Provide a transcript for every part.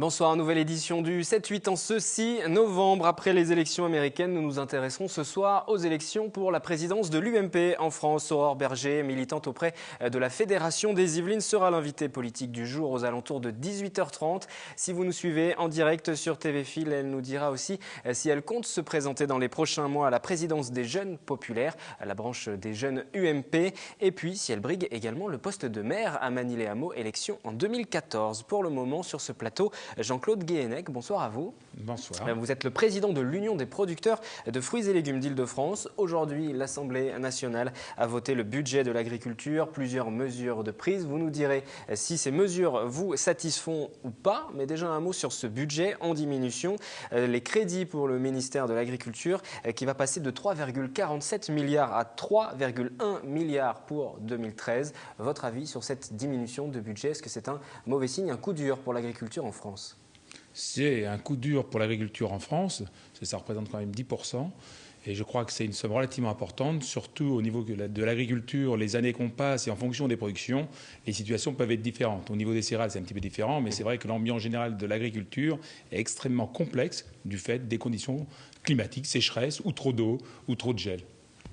Bonsoir, nouvelle édition du 7-8 en ce 6 novembre. Après les élections américaines, nous nous intéresserons ce soir aux élections pour la présidence de l'UMP en France. Aurore Berger, militante auprès de la Fédération des Yvelines, sera l'invitée politique du jour aux alentours de 18h30. Si vous nous suivez en direct sur TV Fil, elle nous dira aussi si elle compte se présenter dans les prochains mois à la présidence des Jeunes Populaires, à la branche des jeunes UMP. Et puis, si elle brigue également le poste de maire à Manille-les-Hameaux, élection en 2014. Pour le moment, sur ce plateau, Jean-Claude Guéhenec, bonsoir à vous. Bonsoir. Vous êtes le président de l'Union des producteurs de fruits et légumes d'Île-de-France. Aujourd'hui, l'Assemblée nationale a voté le budget de l'agriculture, plusieurs mesures de prise. Vous nous direz si ces mesures vous satisfont ou pas. Mais déjà un mot sur ce budget en diminution. Les crédits pour le ministère de l'Agriculture qui va passer de 3,47 milliards à 3,1 milliards pour 2013. Votre avis sur cette diminution de budget? Est-ce que c'est un mauvais signe, un coup dur pour l'agriculture en France? C'est un coup dur pour l'agriculture en France, ça représente quand même 10%. Et je crois que c'est une somme relativement importante, surtout au niveau de l'agriculture, les années qu'on passe et en fonction des productions, les situations peuvent être différentes. Au niveau des céréales, c'est un petit peu différent, mais c'est vrai que l'ambiance générale de l'agriculture est extrêmement complexe du fait des conditions climatiques, sécheresse ou trop d'eau ou trop de gel.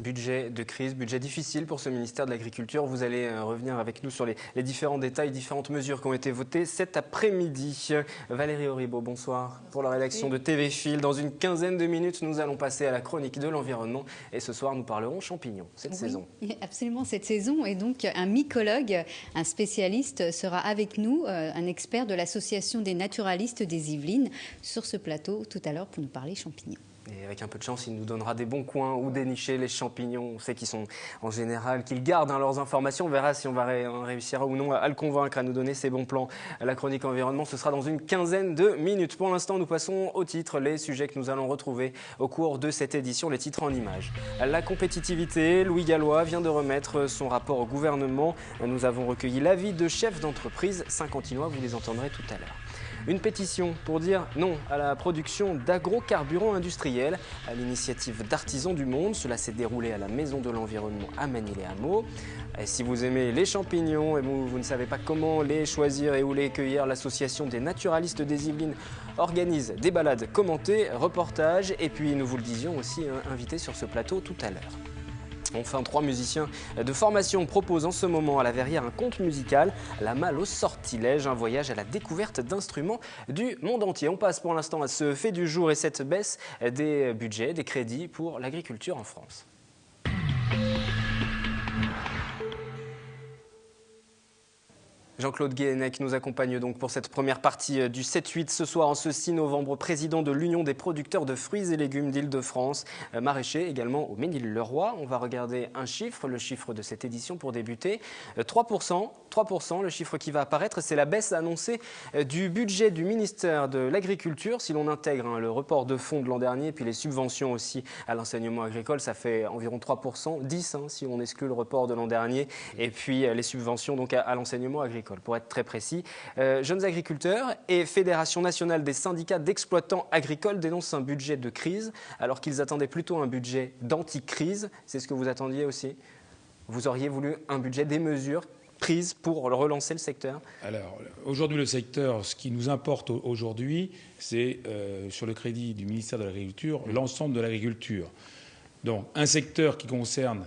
Budget de crise, budget difficile pour ce ministère de l'Agriculture. Vous allez revenir avec nous sur les différents détails, différentes mesures qui ont été votées cet après-midi. Valérie Auribeau, bonsoir. Pour la rédaction de TV Fil, dans une quinzaine de minutes, nous allons passer à la chronique de l'environnement. Et ce soir, nous parlerons champignons, cette saison. Absolument, cette saison. Et donc, un mycologue, un spécialiste sera avec nous, un expert de l'Association des naturalistes des Yvelines, sur ce plateau tout à l'heure pour nous parler champignons. Et avec un peu de chance, il nous donnera des bons coins où dénicher les champignons. On sait qu'ils sont en général, qu'ils gardent leurs informations. On verra si on va réussir ou non à le convaincre, à nous donner ses bons plans. La chronique environnement, ce sera dans une quinzaine de minutes. Pour l'instant, nous passons aux titres, les sujets que nous allons retrouver au cours de cette édition, les titres en images. La compétitivité, Louis Gallois vient de remettre son rapport au gouvernement. Nous avons recueilli l'avis de chefs d'entreprise saint-quentinois, vous les entendrez tout à l'heure. Une pétition pour dire non à la production d'agrocarburants industriels à l'initiative d'Artisans du Monde. Cela s'est déroulé à la Maison de l'Environnement à Manille-les-Hameaux. Si vous aimez les champignons et vous ne savez pas comment les choisir et où les cueillir, l'association des naturalistes des Yvelines organise des balades commentées, reportages et puis nous vous le disions aussi invités sur ce plateau tout à l'heure. Enfin, 3 musiciens de formation proposent en ce moment à la Verrière un conte musical, La Malle au sortilège, un voyage à la découverte d'instruments du monde entier. On passe pour l'instant à ce fait du jour et cette baisse des budgets, des crédits pour l'agriculture en France. Jean-Claude Guéhenec nous accompagne donc pour cette première partie du 7-8 ce soir en ce 6 novembre, président de l'Union des producteurs de fruits et légumes d'Île-de-France, maraîcher également au Mesnil-le-Roi. On va regarder un chiffre, le chiffre de cette édition pour débuter, 3%, le chiffre qui va apparaître, c'est la baisse annoncée du budget du ministère de l'Agriculture. Si l'on intègre le report de fonds de l'an dernier, puis les subventions aussi à l'enseignement agricole, ça fait environ 3%, 10% si on exclut le report de l'an dernier, et puis les subventions donc à l'enseignement agricole. Pour être très précis, Jeunes agriculteurs et Fédération nationale des syndicats d'exploitants agricoles dénoncent un budget de crise alors qu'ils attendaient plutôt un budget d'anti-crise. C'est ce que vous attendiez aussi? Vous auriez voulu un budget, des mesures prises pour relancer le secteur? Alors, aujourd'hui, le secteur, ce qui nous importe aujourd'hui, c'est sur le crédit du ministère de l'Agriculture, l'ensemble de l'agriculture. Donc, un secteur qui concerne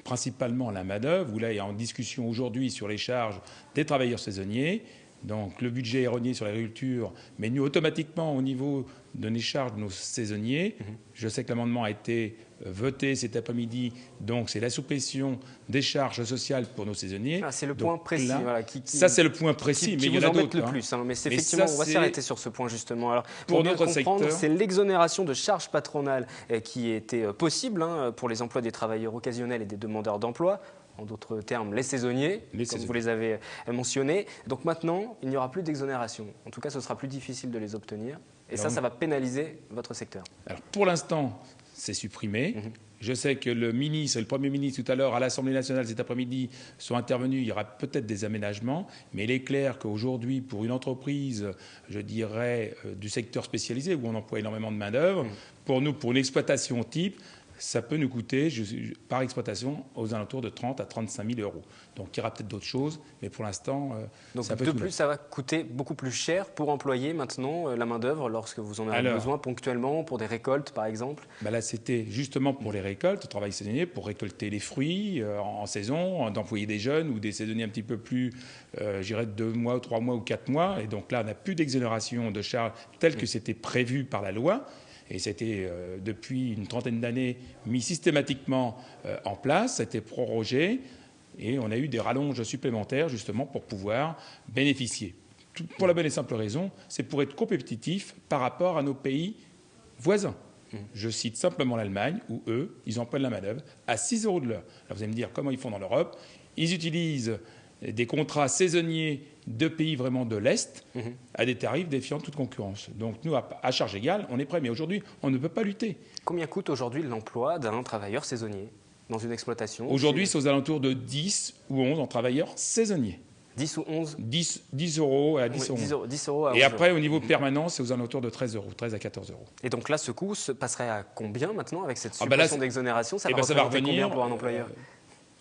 principalement la main-d'œuvre, où là, il y a en discussion aujourd'hui sur les charges des travailleurs saisonniers. Donc, le budget est rogné sur l'agriculture, mais nous, automatiquement, au niveau de nos charges de nos saisonniers, je sais que l'amendement a été voté cet après-midi, donc c'est l'assouplissement des charges sociales pour nos saisonniers. Ah, c'est le point précis. Là, voilà, ça, c'est le point précis, mais il y en a d'autres. Le plus, mais c'est effectivement, on va s'arrêter sur ce point justement. Alors, pour bien notre comprendre, secteur, c'est l'exonération de charges patronales qui était possible pour les emplois des travailleurs occasionnels et des demandeurs d'emploi. En d'autres termes, les saisonniers, comme vous les avez mentionnés. Donc maintenant, il n'y aura plus d'exonération. En tout cas, ce sera plus difficile de les obtenir. Et alors, ça va pénaliser votre secteur. Alors, pour l'instant, c'est supprimé. Je sais que le ministre et le Premier ministre, tout à l'heure, à l'Assemblée nationale cet après-midi, sont intervenus. Il y aura peut-être des aménagements. Mais il est clair qu'aujourd'hui, pour une entreprise, je dirais, du secteur spécialisé, où on emploie énormément de main-d'œuvre, pour nous, pour une exploitation type, ça peut nous coûter, par exploitation, aux alentours de 30 à 35 000 euros. Donc il y aura peut-être d'autres choses, mais pour l'instant, donc ça peut de plus, ça va coûter beaucoup plus cher pour employer maintenant la main-d'œuvre lorsque vous en avez besoin ponctuellement pour des récoltes, par exemple. Là, c'était justement pour les récoltes, le travail saisonnier, pour récolter les fruits en saison, d'employer des jeunes ou des saisonniers un petit peu plus, je dirais, 2 mois, 3 mois ou 4 mois. Et donc là, on n'a plus d'exonération de charges telle que c'était prévu par la loi. Et c'était, depuis une trentaine d'années, mis systématiquement en place, ça a été prorogé, et on a eu des rallonges supplémentaires, justement, pour pouvoir bénéficier. Pour la bonne et simple raison, c'est pour être compétitif par rapport à nos pays voisins. Je cite simplement l'Allemagne, où eux, ils emploient de la main-d'œuvre à 6 € de l'heure. Alors vous allez me dire comment ils font dans l'Europe. Ils utilisent des contrats saisonniers de pays vraiment de l'Est à des tarifs défiant toute concurrence. Donc nous, à charge égale, on est prêt. Mais aujourd'hui, on ne peut pas lutter. Combien coûte aujourd'hui l'emploi d'un travailleur saisonnier dans une exploitation? Aujourd'hui, c'est aux alentours de 10 ou 11 en travailleurs saisonniers. 10 ou 11 10 € à 10 €. 10 € à 11 Et après, au niveau permanent, c'est aux alentours de 13 €, 13 à 14 €. Et donc là, ce coût passerait à combien maintenant avec cette suppression d'exonération? Ça va représenter combien pour un employeur?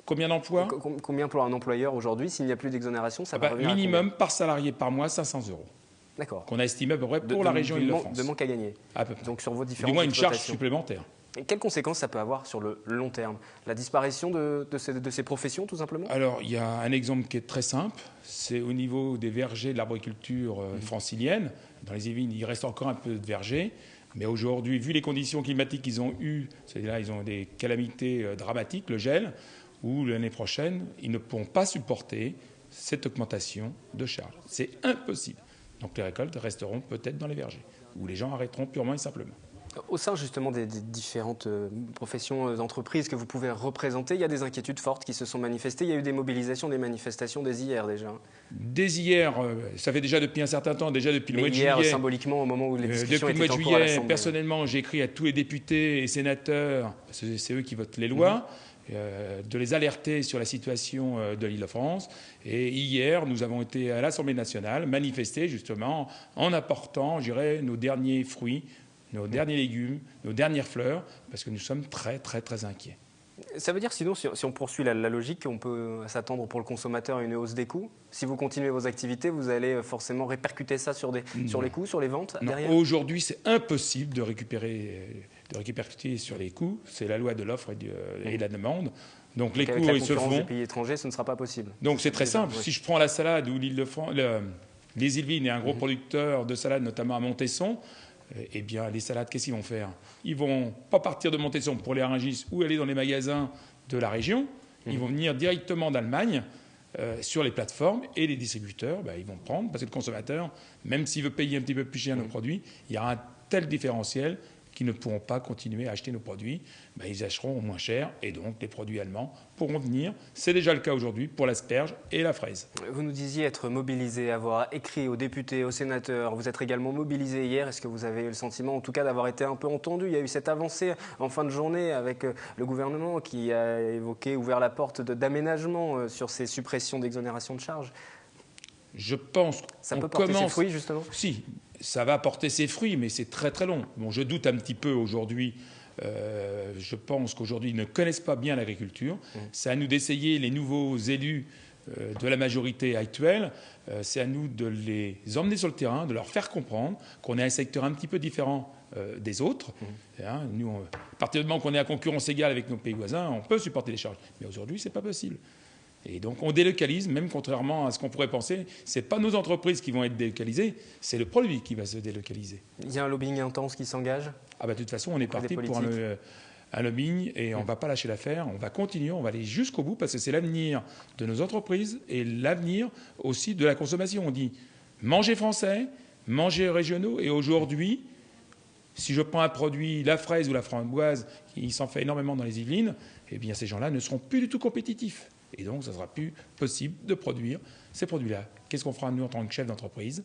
Combien d'emplois? Combien pour un employeur aujourd'hui? S'il n'y a plus d'exonération, ça va revenir minimum par salarié par mois, 500 €. D'accord. Qu'on a estimé à peu près pour la région Île-de-France. De manque à gagner. À peu près. Donc sur vos différentes Du moins une charge exploitations. supplémentaire. Et quelles conséquences ça peut avoir sur le long terme? La disparition de ces professions, tout simplement? Alors, il y a un exemple qui est très simple. C'est au niveau des vergers de l'arboriculture francilienne. Dans les Yvelines, il reste encore un peu de vergers. Mais aujourd'hui, vu les conditions climatiques qu'ils ont eues, c'est-à-dire ils ont des calamités dramatiques, le gel, ou l'année prochaine, ils ne pourront pas supporter cette augmentation de charges. C'est impossible. Donc les récoltes resteront peut-être dans les vergers, où les gens arrêteront purement et simplement. Au sein justement des différentes professions d'entreprise que vous pouvez représenter, il y a des inquiétudes fortes qui se sont manifestées. Il y a eu des mobilisations, des manifestations dès hier déjà. Dès hier, ça fait déjà depuis un certain temps, déjà depuis le mois de juillet. Hier, symboliquement, au moment où les discussions étaient en cours à l'Assemblée. Depuis le mois de juillet, personnellement, j'ai écrit à tous les députés et sénateurs, parce que c'est eux qui votent les lois, de les alerter sur la situation de l'Île-de-France. Et hier, nous avons été à l'Assemblée nationale manifester justement en apportant, je dirais, nos derniers fruits, nos derniers légumes, nos dernières fleurs, parce que nous sommes très, très, très inquiets. Ça veut dire, sinon, si on poursuit la logique, on peut s'attendre pour le consommateur à une hausse des coûts? Si vous continuez vos activités, vous allez forcément répercuter ça sur les coûts, sur les ventes derrière? Aujourd'hui, c'est impossible de répercuter sur les coûts. C'est la loi de l'offre et de la demande. Donc les coûts, ils se font. Avec la concurrence des pays étrangers, ce ne sera pas possible. Donc c'est très simple. Oui. Si je prends la salade ou l'Île-de-France, les Yvelines est un gros producteur de salade, notamment à Montesson, eh bien, les salades, qu'est-ce qu'ils vont faire? Ils ne vont pas partir de Montesson pour aller à Rungis ou aller dans les magasins de la région. Ils vont venir directement d'Allemagne sur les plateformes et les distributeurs, ils vont prendre, parce que le consommateur, même s'il veut payer un petit peu plus cher nos produits, il y aura un tel différentiel qu'ils ne pourront pas continuer à acheter nos produits. Ils achèteront au moins cher et donc les produits allemands pourront venir. C'est déjà le cas aujourd'hui pour l'asperge et la fraise. Vous nous disiez être mobilisé, avoir écrit aux députés, aux sénateurs. Vous êtes également mobilisé hier. Est-ce que vous avez eu le sentiment, en tout cas, d'avoir été un peu entendu? Il y a eu cette avancée en fin de journée avec le gouvernement qui a ouvert la porte d'aménagement sur ces suppressions d'exonération de charges. Je pense ça peut porter ses fruits, justement? Si, ça va porter ses fruits, mais c'est très très long. Bon, je doute un petit peu aujourd'hui. Je pense qu'aujourd'hui, ils ne connaissent pas bien l'agriculture. C'est à nous d'essayer, les nouveaux élus de la majorité actuelle, c'est à nous de les emmener sur le terrain, de leur faire comprendre qu'on est un secteur un petit peu différent des autres. Nous, à partir du moment qu'on est à concurrence égale avec nos pays voisins, on peut supporter les charges. Mais aujourd'hui, ce n'est pas possible. Et donc on délocalise, même contrairement à ce qu'on pourrait penser, ce n'est pas nos entreprises qui vont être délocalisées, c'est le produit qui va se délocaliser. Il y a un lobbying intense qui s'engage? De toute façon, on est parti pour un lobbying et on ne va pas lâcher l'affaire, on va continuer, on va aller jusqu'au bout parce que c'est l'avenir de nos entreprises et l'avenir aussi de la consommation. On dit manger français, manger régionaux et aujourd'hui, si je prends un produit, la fraise ou la framboise, qui s'en fait énormément dans les Yvelines, eh bien ces gens-là ne seront plus du tout compétitifs. Et donc, ça ne sera plus possible de produire ces produits-là. Qu'est-ce qu'on fera, nous, en tant que chef d'entreprise?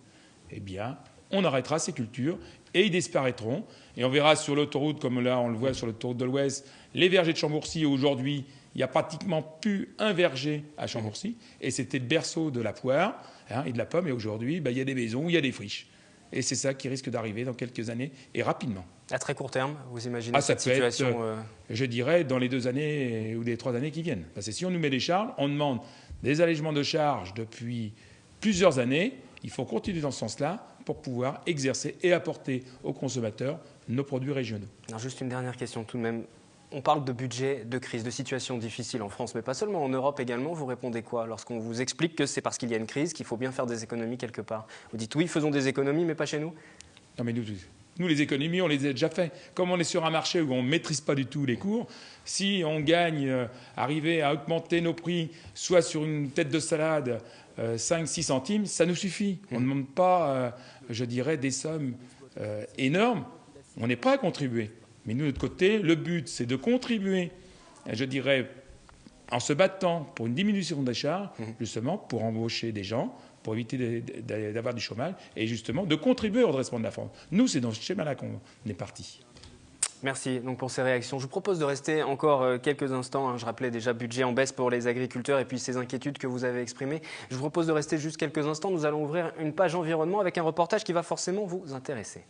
Eh bien, on arrêtera ces cultures et ils disparaîtront. Et on verra sur l'autoroute, comme là, on le voit sur l'autoroute de l'Ouest, les vergers de Chambourcy, aujourd'hui, il n'y a pratiquement plus un verger à Chambourcy. Et c'était le berceau de la poire et de la pomme. Et aujourd'hui, il y a des maisons, il y a des friches. Et c'est ça qui risque d'arriver dans quelques années et rapidement. À très court terme, vous imaginez ça cette peut situation être, je dirais, dans les 2 années ou les 3 années qui viennent. Parce que si on nous met des charges, on demande des allègements de charges depuis plusieurs années. Il faut continuer dans ce sens-là pour pouvoir exercer et apporter aux consommateurs nos produits régionaux. Alors juste une dernière question tout de même. On parle de budget, de crise, de situation difficile en France, mais pas seulement, en Europe également. Vous répondez quoi lorsqu'on vous explique que c'est parce qu'il y a une crise qu'il faut bien faire des économies quelque part? Vous dites oui, faisons des économies, mais pas chez nous? Non, mais nous, les économies, on les a déjà fait. Comme on est sur un marché où on ne maîtrise pas du tout les cours, si on gagne, arriver à augmenter nos prix, soit sur une tête de salade, 5-6 centimes, ça nous suffit. On ne demande pas, je dirais, des sommes énormes. On est prêt à contribuer. Mais nous, de notre côté, le but, c'est de contribuer, je dirais, en se battant pour une diminution des charges, justement, pour embaucher des gens, pour éviter d'avoir du chômage, et justement de contribuer au redressement de la France. Nous, c'est dans ce schéma-là qu'on est parti. Merci donc pour ces réactions. Je vous propose de rester encore quelques instants. Je rappelais déjà budget en baisse pour les agriculteurs et puis ces inquiétudes que vous avez exprimées. Je vous propose de rester juste quelques instants. Nous allons ouvrir une page environnement avec un reportage qui va forcément vous intéresser.